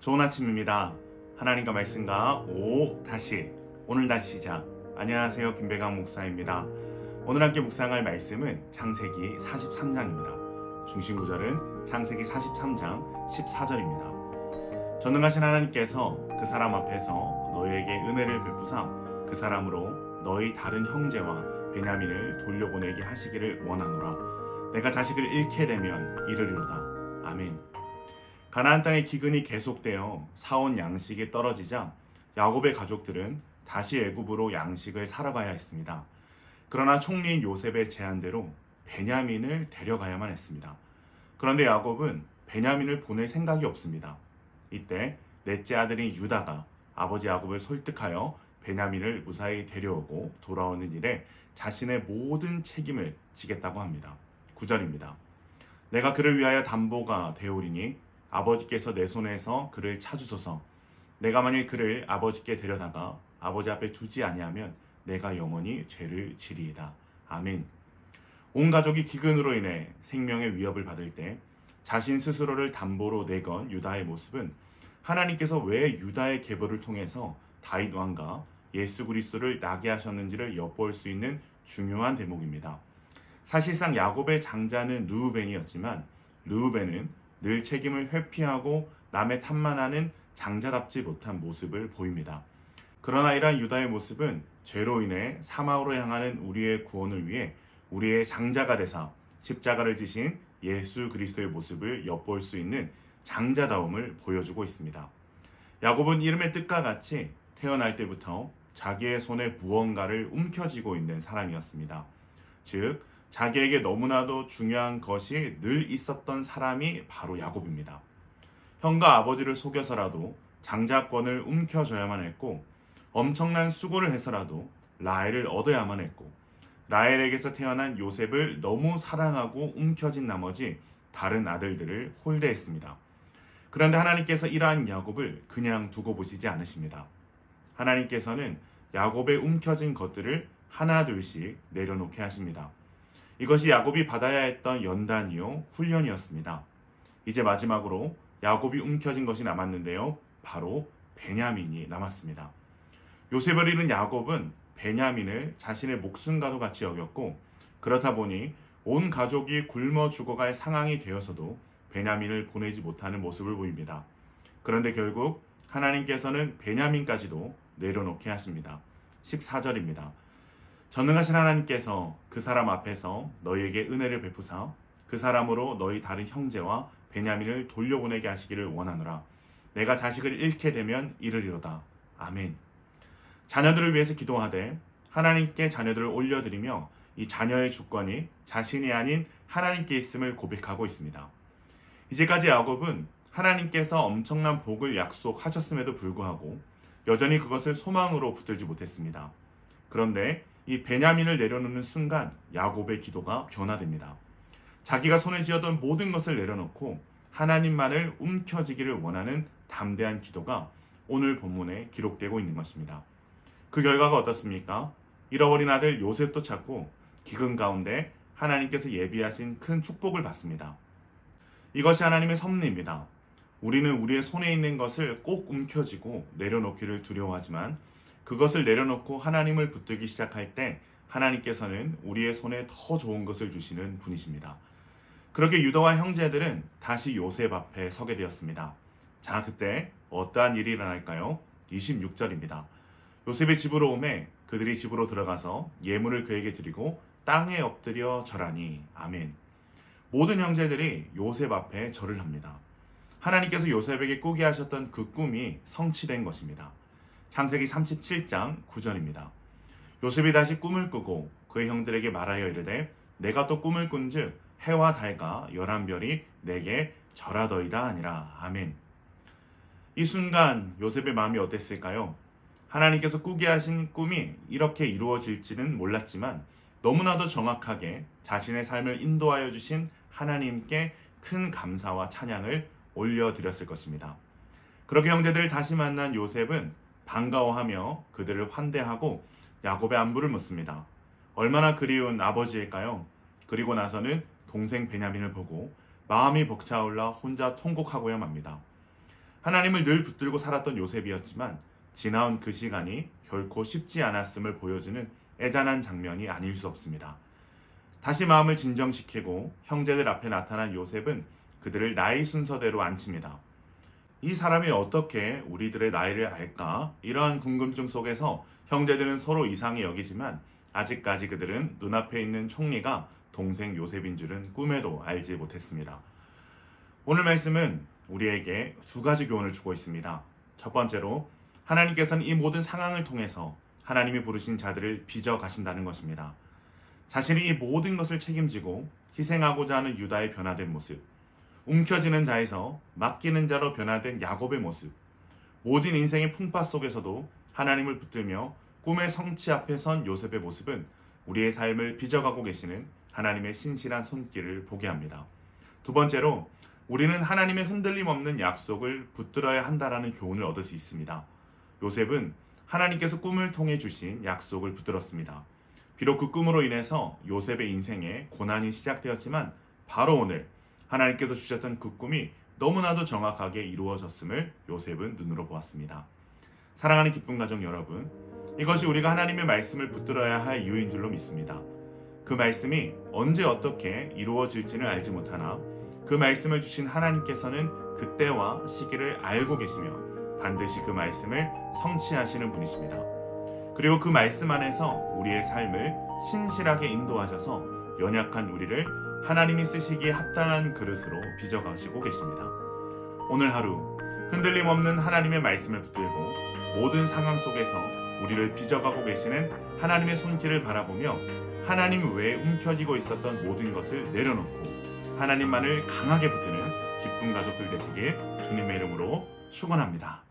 좋은 아침입니다. 하나님과 말씀과 오늘 다시 시작. 안녕하세요, 김배강 목사입니다. 오늘 함께 묵상할 말씀은 창세기 43장입니다. 중심 구절은 창세기 43장 14절입니다. 전능하신 하나님께서 그 사람 앞에서 너희에게 은혜를 베푸사 그 사람으로 너희 다른 형제와 베냐민을 돌려보내게 하시기를 원하노라. 내가 자식을 잃게 되면 이르리로다. 아멘. 가나안 땅의 기근이 계속되어 사온 양식이 떨어지자 야곱의 가족들은 다시 애굽으로 양식을 사러 가야 했습니다. 그러나 총리인 요셉의 제안대로 베냐민을 데려가야만 했습니다. 그런데 야곱은 베냐민을 보낼 생각이 없습니다. 이때 넷째 아들인 유다가 아버지 야곱을 설득하여 베냐민을 무사히 데려오고 돌아오는 일에 자신의 모든 책임을 지겠다고 합니다. 9절입니다. 내가 그를 위하여 담보가 되오리니 아버지께서 내 손에서 그를 찾으소서. 내가 만일 그를 아버지께 데려다가 아버지 앞에 두지 아니하면 내가 영원히 죄를 지리이다. 아멘. 온 가족이 기근으로 인해 생명의 위협을 받을 때 자신 스스로를 담보로 내건 유다의 모습은 하나님께서 왜 유다의 계보를 통해서 다윗 왕과 예수 그리스도를 나게 하셨는지를 엿볼 수 있는 중요한 대목입니다. 사실상 야곱의 장자는 르우벤이었지만 르우벤은 늘 책임을 회피하고 남의 탓만 하는 장자답지 못한 모습을 보입니다. 그러나 이러한 유다의 모습은 죄로 인해 사망으로 향하는 우리의 구원을 위해 우리의 장자가 되사 십자가를 지신 예수 그리스도의 모습을 엿볼 수 있는 장자다움을 보여주고 있습니다. 야곱은 이름의 뜻과 같이 태어날 때부터 자기의 손에 무언가를 움켜쥐고 있는 사람이었습니다. 즉 자기에게 너무나도 중요한 것이 늘 있었던 사람이 바로 야곱입니다. 형과 아버지를 속여서라도 장자권을 움켜줘야만 했고 엄청난 수고를 해서라도 라헬을 얻어야만 했고 라헬에게서 태어난 요셉을 너무 사랑하고 움켜쥔 나머지 다른 아들들을 홀대했습니다. 그런데 하나님께서 이러한 야곱을 그냥 두고 보시지 않으십니다. 하나님께서는 야곱의 움켜진 것들을 하나둘씩 내려놓게 하십니다. 이것이 야곱이 받아야 했던 연단이요 훈련이었습니다. 이제 마지막으로 야곱이 움켜진 것이 남았는데요. 바로 베냐민이 남았습니다. 요셉을 잃은 야곱은 베냐민을 자신의 목숨과도 같이 여겼고 그렇다 보니 온 가족이 굶어 죽어갈 상황이 되어서도 베냐민을 보내지 못하는 모습을 보입니다. 그런데 결국 하나님께서는 베냐민까지도 내려놓게 하십니다. 14절입니다. 전능하신 하나님께서 그 사람 앞에서 너희에게 은혜를 베푸사 그 사람으로 너희 다른 형제와 베냐민을 돌려보내게 하시기를 원하노라. 내가 자식을 잃게 되면 이르리로다. 아멘. 자녀들을 위해서 기도하되 하나님께 자녀들을 올려드리며 이 자녀의 주권이 자신이 아닌 하나님께 있음을 고백하고 있습니다. 이제까지 야곱은 하나님께서 엄청난 복을 약속하셨음에도 불구하고 여전히 그것을 소망으로 붙들지 못했습니다. 그런데 이 베냐민을 내려놓는 순간 야곱의 기도가 변화됩니다. 자기가 손에 쥐었던 모든 것을 내려놓고 하나님만을 움켜쥐기를 원하는 담대한 기도가 오늘 본문에 기록되고 있는 것입니다. 그 결과가 어떻습니까? 잃어버린 아들 요셉도 찾고 기근 가운데 하나님께서 예비하신 큰 축복을 받습니다. 이것이 하나님의 섭리입니다. 우리는 우리의 손에 있는 것을 꼭 움켜쥐고 내려놓기를 두려워하지만 그것을 내려놓고 하나님을 붙들기 시작할 때 하나님께서는 우리의 손에 더 좋은 것을 주시는 분이십니다. 그렇게 유다와 형제들은 다시 요셉 앞에 서게 되었습니다. 자, 그때 어떠한 일이 일어날까요? 26절입니다. 요셉의 집으로 오매 그들이 집으로 들어가서 예물을 그에게 드리고 땅에 엎드려 절하니. 아멘. 모든 형제들이 요셉 앞에 절을 합니다. 하나님께서 요셉에게 꾸게 하셨던 그 꿈이 성취된 것입니다. 창세기 37장 9절입니다. 요셉이 다시 꿈을 꾸고 그의 형들에게 말하여 이르되 내가 또 꿈을 꾼즉 해와 달과 11별이 내게 절하더이다 하니라. 아멘. 이 순간 요셉의 마음이 어땠을까요? 하나님께서 꾸게 하신 꿈이 이렇게 이루어질지는 몰랐지만 너무나도 정확하게 자신의 삶을 인도하여 주신 하나님께 큰 감사와 찬양을 올려드렸을 것입니다. 그렇게 형제들을 다시 만난 요셉은 반가워하며 그들을 환대하고 야곱의 안부를 묻습니다. 얼마나 그리운 아버지일까요? 그리고 나서는 동생 베냐민을 보고 마음이 벅차올라 혼자 통곡하고야 맙니다. 하나님을 늘 붙들고 살았던 요셉이었지만 지나온 그 시간이 결코 쉽지 않았음을 보여주는 애잔한 장면이 아닐 수 없습니다. 다시 마음을 진정시키고 형제들 앞에 나타난 요셉은 그들을 나이 순서대로 앉힙니다. 이 사람이 어떻게 우리들의 나이를 알까? 이러한 궁금증 속에서 형제들은 서로 이상히 여기지만 아직까지 그들은 눈앞에 있는 총리가 동생 요셉인 줄은 꿈에도 알지 못했습니다. 오늘 말씀은 우리에게 두 가지 교훈을 주고 있습니다. 첫 번째로 하나님께서는 이 모든 상황을 통해서 하나님이 부르신 자들을 빚어 가신다는 것입니다. 자신이 이 모든 것을 책임지고 희생하고자 하는 유다의 변화된 모습, 움켜쥐는 자에서 맡기는 자로 변화된 야곱의 모습, 모진 인생의 풍파 속에서도 하나님을 붙들며 꿈의 성취 앞에 선 요셉의 모습은 우리의 삶을 빚어가고 계시는 하나님의 신실한 손길을 보게 합니다. 두 번째로 우리는 하나님의 흔들림 없는 약속을 붙들어야 한다라는 교훈을 얻을 수 있습니다. 요셉은 하나님께서 꿈을 통해 주신 약속을 붙들었습니다. 비록 그 꿈으로 인해서 요셉의 인생에 고난이 시작되었지만 바로 오늘 하나님께서 주셨던 그 꿈이 너무나도 정확하게 이루어졌음을 요셉은 눈으로 보았습니다. 사랑하는 기쁜 가정 여러분, 이것이 우리가 하나님의 말씀을 붙들어야 할 이유인 줄로 믿습니다. 그 말씀이 언제 어떻게 이루어질지는 알지 못하나 그 말씀을 주신 하나님께서는 그때와 시기를 알고 계시며 반드시 그 말씀을 성취하시는 분이십니다. 그리고 그 말씀 안에서 우리의 삶을 신실하게 인도하셔서 연약한 우리를 하나님이 쓰시기에 합당한 그릇으로 빚어가시고 계십니다. 오늘 하루 흔들림 없는 하나님의 말씀을 붙들고 모든 상황 속에서 우리를 빚어가고 계시는 하나님의 손길을 바라보며 하나님 외에 움켜쥐고 있었던 모든 것을 내려놓고 하나님만을 강하게 붙드는 기쁜 가족들 되시길 주님의 이름으로 축원합니다.